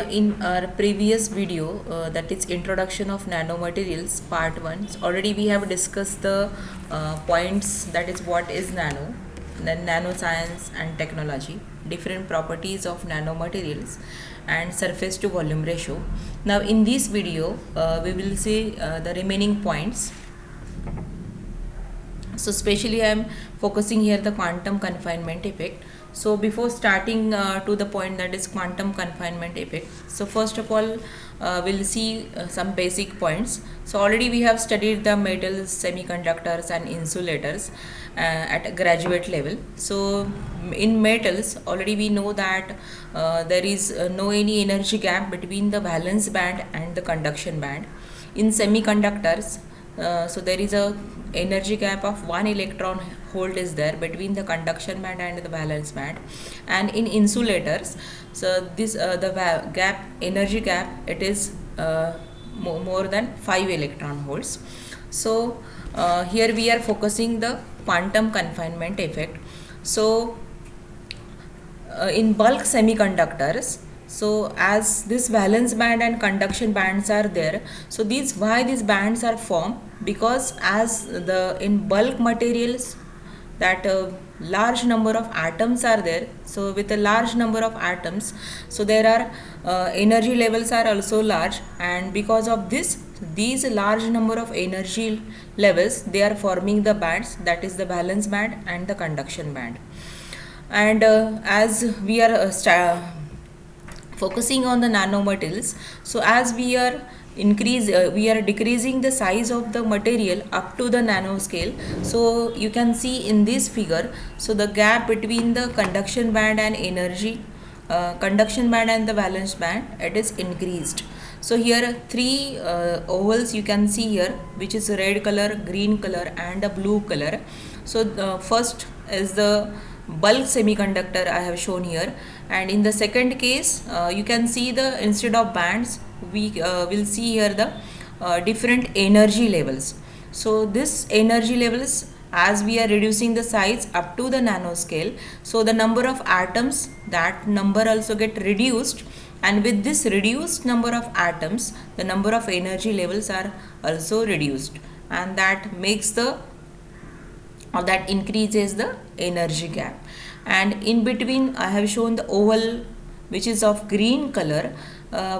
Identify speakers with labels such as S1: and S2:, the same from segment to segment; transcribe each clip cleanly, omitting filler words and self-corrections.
S1: In our previous video, that is introduction of nanomaterials part 1, so already we have discussed the points, that is what is nano, then nanoscience and technology, different properties of nanomaterials and surface to volume ratio. Now in this video we will see the remaining points. So specially I am focusing here the quantum confinement effect. So before starting to the point, that is quantum confinement effect, so first of all we'll see some basic points. So already we have studied the metals, semiconductors and insulators at a graduate level. So in metals already we know that there is no any energy gap between the valence band and the conduction band. In semiconductors, so there is a energy gap of 1 electron volt is there between the conduction band and the valence band. And in insulators, so this the gap, energy gap, it is more than 5 electron volts. So here we are focusing the quantum confinement effect. So in bulk semiconductors, so as this valence band and conduction bands are there, so these bands are formed because as the in bulk materials, that large number of atoms are there. So with a large number of atoms, so there are energy levels are also large, and because of this, these large number of energy levels, they are forming the bands, that is the valence band and the conduction band. And as we are focusing on the nanomaterials, so as we are decreasing the size of the material up to the nanoscale. So you can see in this figure, so the gap between the conduction band and conduction band and the valence band, it is increased. So here three ovals you can see here, which is red color, green color and a blue color. So first is the bulk semiconductor I have shown here, and in the second case you can see the instead of bands we will see here the different energy levels. So this energy levels, as we are reducing the size up to the nanoscale, so the number of atoms, that number also get reduced, and with this reduced number of atoms, the number of energy levels are also reduced, and that makes the or that increases the energy gap. And in between I have shown the oval, which is of green color,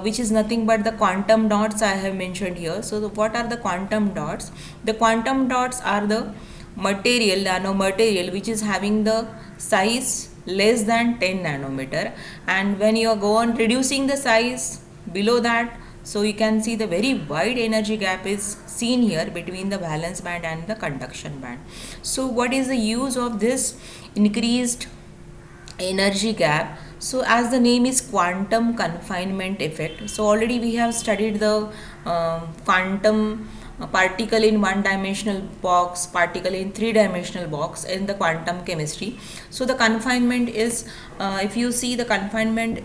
S1: which is nothing but the quantum dots I have mentioned here. So what are the quantum dots? The quantum dots are the material, nanomaterial, which is having the size less than 10 nanometer, and when you go on reducing the size below that, so you can see the very wide energy gap is seen here between the valence band and the conduction band. So what is the use of this increased energy gap? So as the name is quantum confinement effect, so already we have studied the quantum particle in one dimensional box, particle in three dimensional box in the quantum chemistry. So the confinement is, if you see the confinement,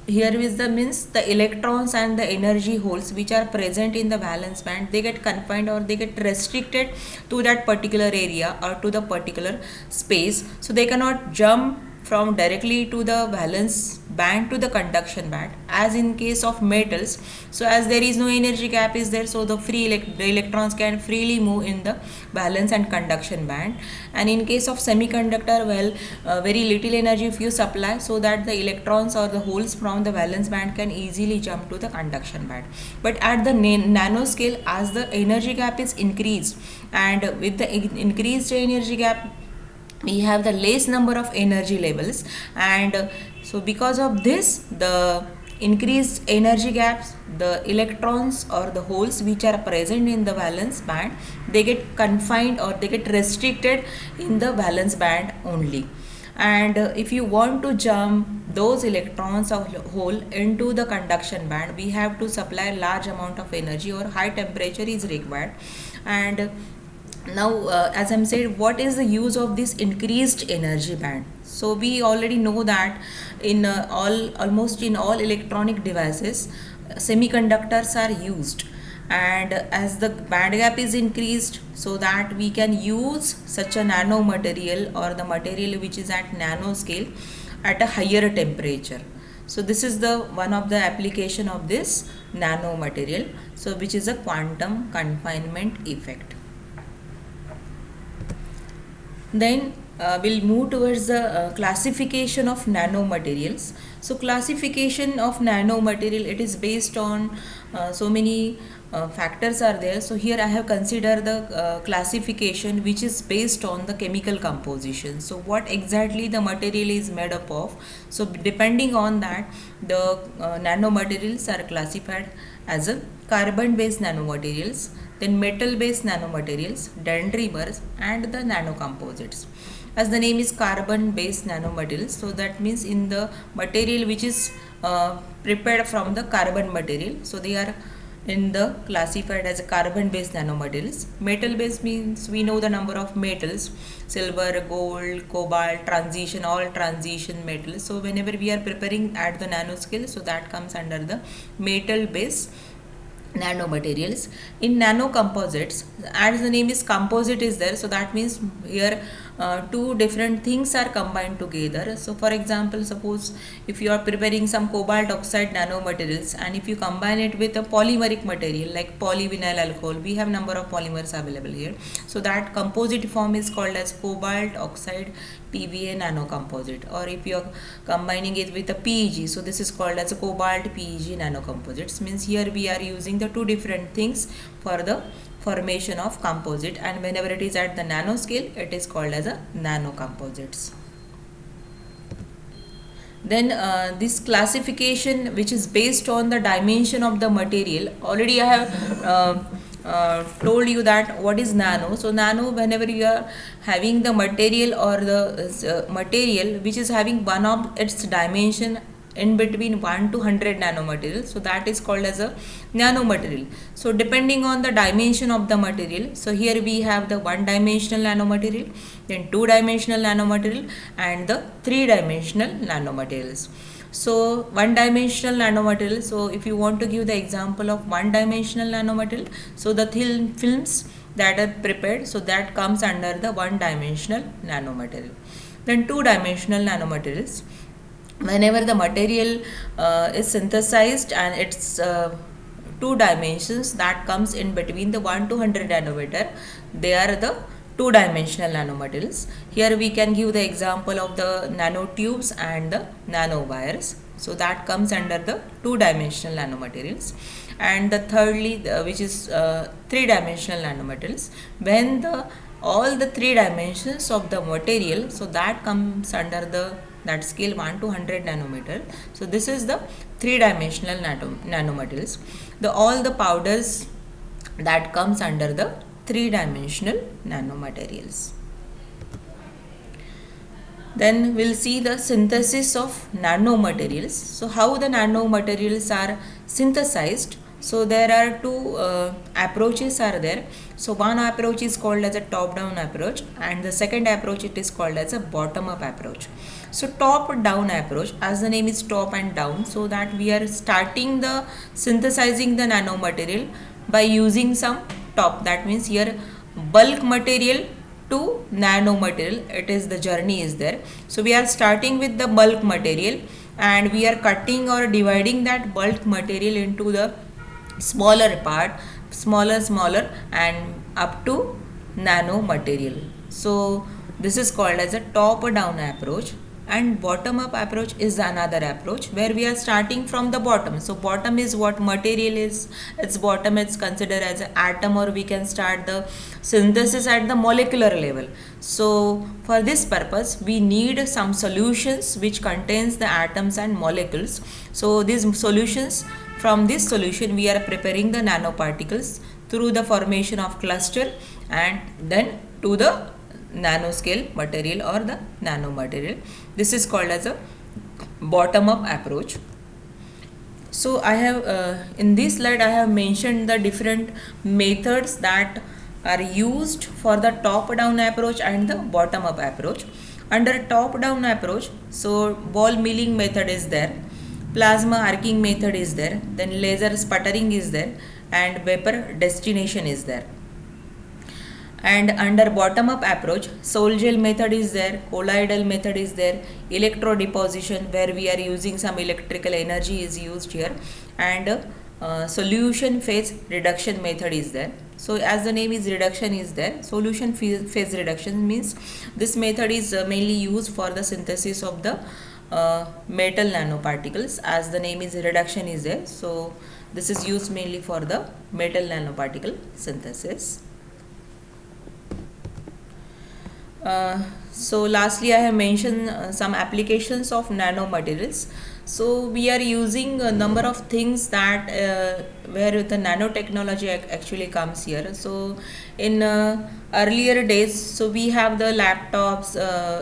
S1: here is the means the electrons and the energy holes which are present in the valence band, they get confined or they get restricted to that particular area or to the particular space. So they cannot jump from directly to the valence band to the conduction band, as in case of metals. So as there is no energy gap is there, so the the electrons can freely move in the valence and conduction band. And in case of semiconductor, well, very little energy if you supply, so that the electrons or the holes from the valence band can easily jump to the conduction band. But at the nanoscale, as the energy gap is increased, and with the increased energy gap, we have the less number of energy levels, and so because of this, the increased energy gaps, the electrons or the holes which are present in the valence band, they get confined or they get restricted in the valence band only. And if you want to jump those electrons or hole into the conduction band, we have to supply large amount of energy or high temperature is required. And now as I'm said, what is the use of this increased energy band? So we already know that in almost in all electronic devices, semiconductors are used, and as the band gap is increased, so that we can use such a nanomaterial or the material which is at nanoscale at a higher temperature. So this is the one of the application of this nano material, so which is a quantum confinement effect. Then we'll move towards the classification of nanomaterials. So classification of nanomaterial, it is based on so many factors are there. So here I have considered the classification which is based on the chemical composition. So what exactly the material is made up of. So depending on that, the nanomaterials are classified as a carbon based nanomaterials, then metal based nanomaterials, dendrimers, and the nanocomposites. As the name is carbon based nanomaterials, so that means in the material which is prepared from the carbon material, so they are in the classified as a carbon based nanomaterials. Metal based means we know the number of metals: silver, gold, cobalt, transition, all transition metals. So whenever we are preparing at the nanoscale, so that comes under the metal based nanomaterials. In nanocomposites, as the name is composite is there, so that means here two different things are combined together. So for example, suppose if you are preparing some cobalt oxide nanomaterials, and if you combine it with a polymeric material like polyvinyl alcohol, we have number of polymers available here, so that composite form is called as cobalt oxide PVA nanocomposite. Or if you are combining it with a PEG, so this is called as a cobalt PEG nanocomposites. Means here we are using the two different things for the formation of composite, and whenever it is at the nanoscale, it is called as a nanocomposites. Then this classification which is based on the dimension of the material, already I have told you that what is nano. So nano, whenever you are having the material or the material which is having one of its dimension in between 1 to 100 nanomaterial, so that is called as a nanomaterial. So depending on the dimension of the material, so here we have the one dimensional nanomaterial, then two dimensional nanomaterial, and the three dimensional nanomaterials. So one dimensional nanomaterial, so if you want to give the example of one dimensional nanomaterial, so the thin films that are prepared, so that comes under the one dimensional nanomaterial. Then two dimensional nanomaterials, whenever the material is synthesized and its two dimensions that comes in between the 1 to 100 nanometer, they are the two dimensional nanomaterials. Here we can give the example of the nanotubes and the nanowires, so that comes under the two dimensional nanomaterials. And the thirdly, which is three dimensional nanomaterials, when the all the three dimensions of the material, so that comes under the that scale 1 to 100 nanometer. So this is the three dimensional nanomaterials. The all the powders that comes under the three dimensional nanomaterials. Then we'll see the synthesis of nanomaterials. So how the nanomaterials are synthesized. So there are two approaches are there. So one approach is called as a top-down approach, and the second approach it is called as a bottom-up approach. So top-down approach, as the name is top and down, so that we are starting the synthesizing the nanomaterial by using some top. That means here bulk material to nanomaterial, it is the journey is there. So we are starting with the bulk material, and we are cutting or dividing that bulk material into the smaller part, smaller and up to nano material. So this is called as a top down approach. And bottom up approach is another approach where we are starting from the bottom. So bottom is what material is, its bottom it's considered as an atom, or we can start the synthesis at the molecular level. So for this purpose we need some solutions which contains the atoms and molecules. So these solutions, from this solution we are preparing the nanoparticles through the formation of cluster, and then to the nanoscale material or the nanomaterial. This is called as a bottom up approach. So I have in this slide I have mentioned the different methods that are used for the top down approach and the bottom up approach. Under top down approach, so ball milling method is there, plasma arcing method is there, then laser sputtering is there, and vapor destination is there. And under bottom up approach, sol gel method is there, colloidal method is there, electro deposition where we are using some electrical energy is used here, and solution phase reduction method is there. So as the name is reduction is there, solution phase reduction means this method is mainly used for the synthesis of the metal nanoparticles. As the name is reduction is there, so this is used mainly for the metal nanoparticle synthesis. So lastly, I have mentioned some applications of nanomaterials. So we are using a number of things that where the nanotechnology actually comes here. So in earlier days, so we have the laptops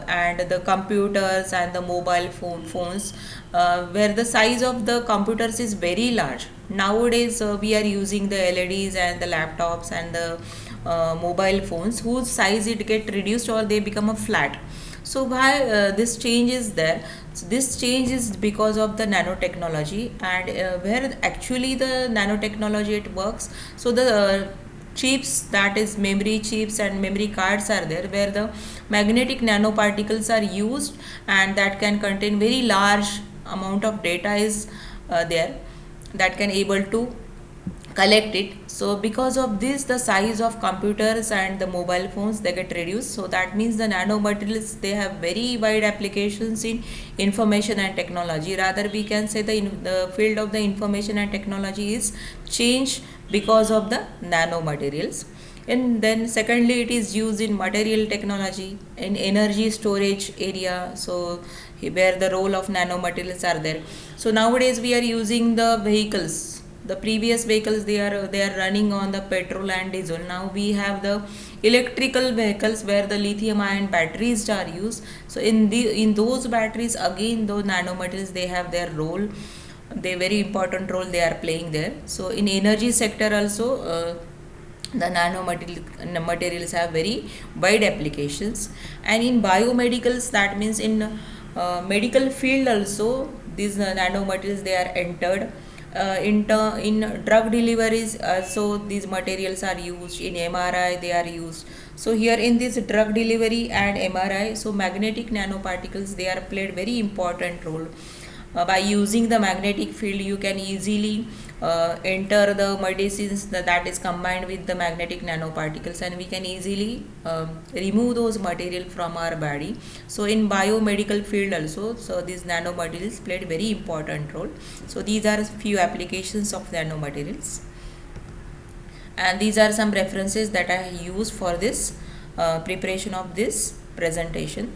S1: and the computers and the mobile phones where the size of the computers is very large. Nowadays we are using the LEDs and the laptops and the mobile phones whose size it get reduced or they become a flat. So why this change is there? So this change is because of the nanotechnology, and where actually the nanotechnology it works. So the chips, that is memory chips and memory cards are there where the magnetic nanoparticles are used, and that can contain very large amount of data is there that can able to collect it. So because of this the size of computers and the mobile phones they get reduced. So that means the nanomaterials they have very wide applications in information and technology. Rather we can say the field of the information and technology is changed because of the nanomaterials. And then secondly it is used in material technology, in energy storage area, so where the role of nanomaterials are there. So nowadays we are using the vehicles. The previous vehicles they are running on the petrol and diesel. Now we have the electrical vehicles where the lithium ion batteries are used. So in those batteries again those nanomaterials they have their role, they very important role they are playing there. So in energy sector also the nanomaterials have very wide applications. And in biomedicals, that means in medical field also these nanomaterials they are entered. In drug deliveries so these materials are used. In MRI they are used. So here in this drug delivery and MRI, so magnetic nanoparticles they are played very important role. By using the magnetic field you can easily enter the medicines that is combined with the magnetic nanoparticles, and we can easily remove those material from our body. So in biomedical field also, so these nanomaterials played very important role. So these are few applications of nanomaterials, and these are some references that I use for this preparation of this presentation.